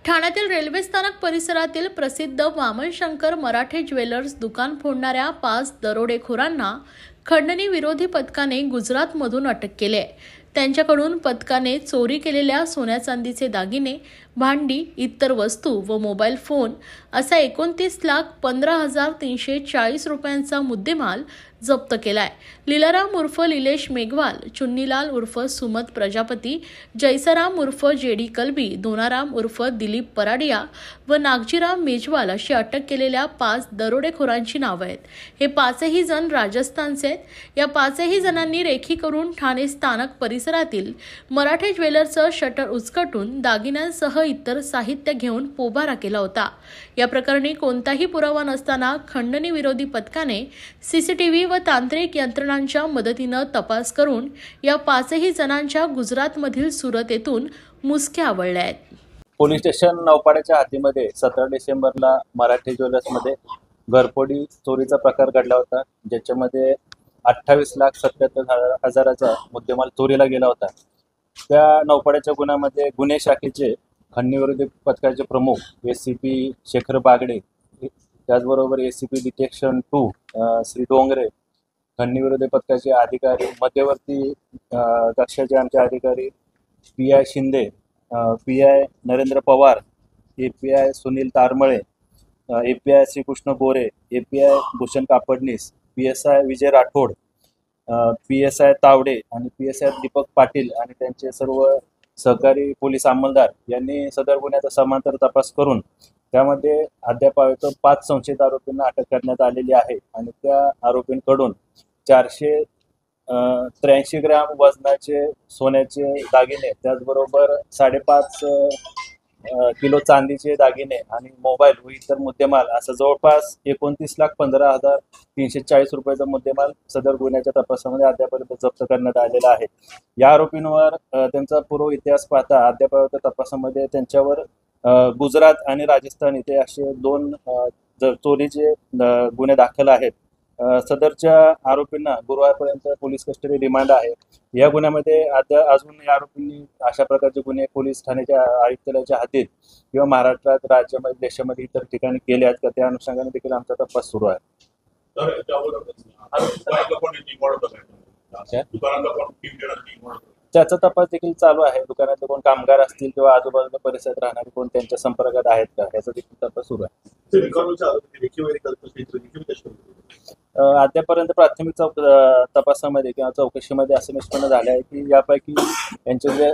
ठाण्यातील रेल्वे स्थानक परिसरातील प्रसिद्ध वामन शंकर मराठे ज्वेलर्स दुकान फोडणाऱ्या 5 दरोडेखोरांना खंडणी विरोधी पथकाने गुजरातमधून अटक केली आहे। त्यांच्याकडून पथकाने चोरी केलेल्या सोन्या चांदीचे दागिने, भांडी, इतर वस्तू व मोबाईल फोन असा 29,15,340 रुपयांचा मुद्देमाल जप्त केलाय। लीलाराम उर्फ लीलेश मेघवाल, चुन्नीलाल उर्फ सुमत प्रजापती, जैसाराम उर्फ जेडी कलबी, दोनाराम उर्फ दिलीप पराडिया व नागजीराम मेजवाल अशी अटक केलेल्या 5 दरोडेखोरांची नावे आहेत। हे 5ही जण राजस्थानचे आहेत। या 5ही जणांनी रेखी करून ठाणे स्थानक परिसरातील मराठे ज्वेलर्सचं शटर उचकटून दागिन्यांसह इतर साहित्य घेऊन पोबारा केला होता। या प्रकरणी कोणताही पुरावा नसताना खंडणी विरोधी पथकाने सीसीटीव्ही व तांत्रिक यंत्रणांच्या मदतीने तपास करून या 5ही जणांच्या गुजरातमधील सुरत येथून मुसक्या आवळल्या आहेत। पोलीस स्टेशन नौपाड्याच्या हद्दीमध्ये 17 डिसेंबरला मराठे ज्वेलर्समध्ये घरफोडी चोरीचा प्रकार घडला होता, ज्याच्यामध्ये 28,77,000चा मुद्देमाल चोरीला गेला होता। त्या नौपाड्याच्या गुन्ह्यामध्ये गुन्हे शाखेचे खंडणी विरोधी पथकाचे प्रमुख एसीपी शेखर बागडे, त्याचबरोबर एसीपी डिटेक्शन 2 श्री डोंगरे, खंडणी विरोधी पथकाचे अधिकारी मध्यवर्ती कक्षाचे आमचे अधिकारी PI Shinde, PI Narendra Pawar, API Sunil Tarmale, API Shrikrishna Gore, API Bhushan Kapadnis, PSI Vijay Rathod, PSI Tawde आणि पीएसआय दीपक पाटील आणि त्यांचे सर्व सहकारी पोलीस अंमलदार यांनी सदर गुन्ह्याचा समांतर तपास करून त्यामध्ये अद्याप 5 संशयित आरोपींना अटक करण्यात आलेली आहे आणि त्या आरोपींकडून 483 ग्रॅम वजनाचे सोन्याचे दागिने, त्याचबरोबर 5.5 किलो चांदीचे दागिने आणि मोबाईल व इतर मुद्देमाल असं जवळपास 29,15,340 रुपयाचा मुद्देमाल सदर गुन्ह्याच्या तपासामध्ये अद्यापर्यंत जप्त करण्यात आलेला आहे। या आरोपींवर त्यांचा पूर्व इतिहास पाहता अद्यापर्यंत तपासामध्ये त्यांच्यावर गुजरात आणि राजस्थान इथे असे 2 चोरीचे गुन्हे दाखल आहेत। सदरच्या आरोपींना गुरुवारपर्यंत पोलीस कस्टडी रिमांड आहे। या गुन्ह्यामध्ये अजून या आरोपींनी अशा प्रकारचे गुन्हे पोलीस ठाण्याच्या आयुक्तालयाच्या हद्दीत किंवा महाराष्ट्रात, राज्यामध्ये, देशामध्ये इतर ठिकाणी केले आहेत का, त्या अनुषंगाने देखील आमचा तपास सुरू आहे। त्याचा तपास देखील चालू आहे। दुकानातले कोण कामगार असतील किंवा आजूबाजूला परिसरात राहणारे कोण त्यांच्या संपर्कात आहेत का, याचा देखील तपास सुरू आहे। अद्यापर्यंत प्राथमिक तपासामध्ये किंवा चौकशीमध्ये असं निष्पन्न झाले आहे की यापैकी यांचे जे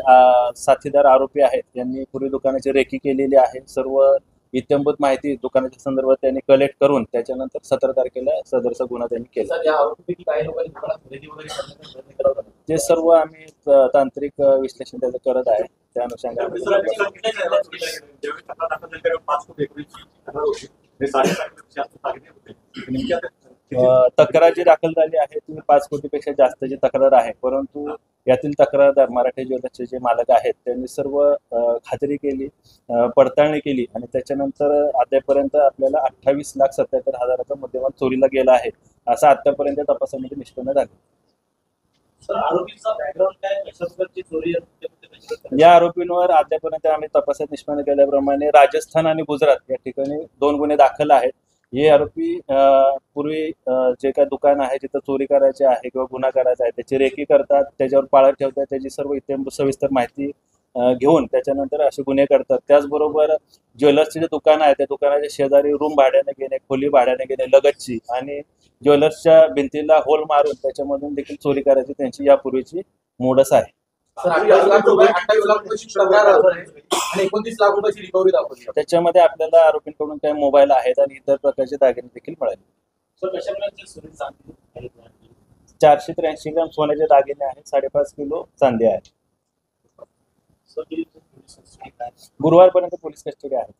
साथीदार आरोपी आहेत यांनी पूर्वी दुकानाची रेकी केलेली आहे। सर्व इत्यंभूत माहिती दुकानाच्या संदर्भात त्यांनी कलेक्ट करून त्याच्यानंतर 17 तारखेला सदरचा गुन्हा त्यांनी केला। ते सर्व आम्ही तांत्रिक विश्लेषण त्याचं करत आहे। त्या अनुषंगाने तक्रार जी दाखल झाली आहे ती 5 कोटीपेक्षा जास्तची तक्रार आहे, परंतु यातील तक्रारदार मराठे ज्वेलर्सचे जे मालक आहेत त्यांनी सर्व खात्री केली, पडताळणी केली आणि त्याच्यानंतर अद्यापर्यंत आपल्याला 28,77,000चा मुद्देमाल चोरीला गेला आहे असं आतापर्यंत तपासामध्ये निष्पन्न झाले। या आरोपींवर अद्यापर्यंत आम्ही तपासात निष्पन्न केल्याप्रमाणे राजस्थान आणि गुजरात या ठिकाणी 2 गुन्हे दाखल आहेत। हे आरोपी पूर्वी जे काही दुकान आहे जिथं चोरी करायची आहे किंवा गुन्हा करायचा आहे त्याची रेकी करतात, त्याच्यावर पाळत ठेवतात, त्याची सर्व इत्यंभूत सविस्तर माहिती घेऊन त्याच्यानंतर असे गुन्हे करतात। त्याचबरोबर ज्वेलर्सचे जे दुकान आहे त्या दुकानाच्या शेजारी रूम भाड्याने घेणे, खोली भाड्याने घेणे लगतची आणि ज्वेलर्सच्या भिंतीला होल मारून त्याच्यामधून देखील चोरी करायची त्यांची यापूर्वीची मोडस आहे। 28 लाख रुपयाची रिकव्हरी दाखवली। त्याच्यामध्ये आपल्याला आरोपींकडून काही मोबाईल आहेत आणि इतर प्रकारचे दागिने देखील मिळाले। 483 ग्रॅम सोन्याचे दागिने आहेत, 5.5 किलो चांदी आहे। गुरुवारपर्यंत पोलीस कस्टडी आहे,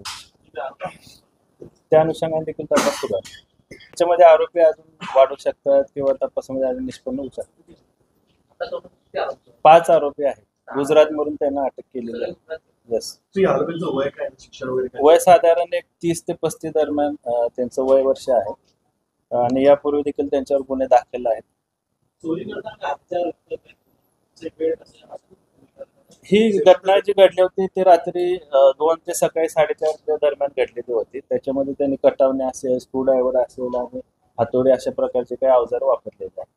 त्या अनुषंगाने देखील तपास सुरू आहे। त्याच्यामध्ये आरोपी अजून वाढू शकतात किंवा तपासामध्ये अजून निष्पन्न होऊ शकतात। 5 आरोपी आहेत, गुजरातमधून त्यांना अटक केलेली आहे। वय साधारण 30 ते 35 दरम्यान त्यांचं वय वर्ष आहे आणि यापूर्वी देखील त्यांच्यावर गुन्हे दाखल आहेत। ही घटना जी घडली होती ती रात्री 2 ते सकाळी 4:30 दरम्यान घडलेली होती. त्याच्यामध्ये त्यांनी कटावणे असेल, स्क्रूड्रायव्हर असेल आणि हातोडी अशा प्रकारचे काही अवजार वापरलेले आहेत.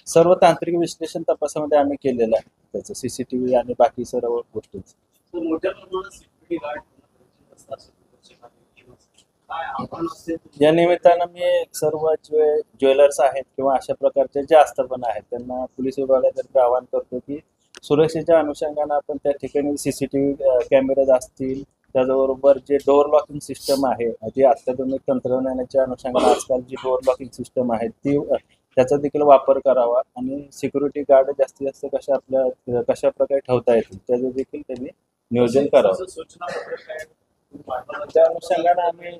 सर्व तांत्रिक विश्लेषण तपासामध्ये आम्ही केलेलं आहे त्याचं सीसीटीव्ही आणि बाकी सर्व गोष्टींचं. या निमित्तानं मी सर्व ज्वेलर्स आहेत किंवा अशा प्रकारचे जे आस्थापना आहेत त्यांना पोलीस विभागातर्फे आवाहन करतो की सुरक्षेच्या अनुषंगानं आपण त्या ठिकाणी सीसीटीव्ही कॅमेराज असतील, त्याचबरोबर जे डोअर लॉकिंग सिस्टम आहे ती अत्याधुनिक तंत्रज्ञानाच्या अनुषंगाने आजकाल जी डोअर लॉकिंग सिस्टम आहे ती त्याचा देखील वापर करावा आणि सिक्युरिटी गार्ड जास्तीत जास्त कशा प्रकारे ठेवता येतील त्याचं देखील त्यांनी नियोजन करावं. त्या अनुषंगाने आम्ही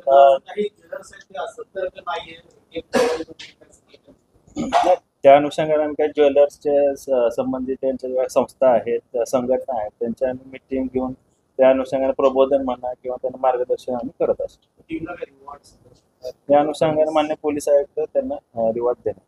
त्या अनुषंगाने आम्ही काही ज्वेलर्सचे संबंधित त्यांच्या संस्था आहेत, संघटना आहेत, त्यांच्या आम्ही मीटिंग घेऊन त्या अनुषंगाने प्रबोधन म्हणा किंवा त्यांना मार्गदर्शन आम्ही करत असतो. या अनुषंगाने मान्य पोलीस आयुक्त त्यांना रिवॉर्ड देणार.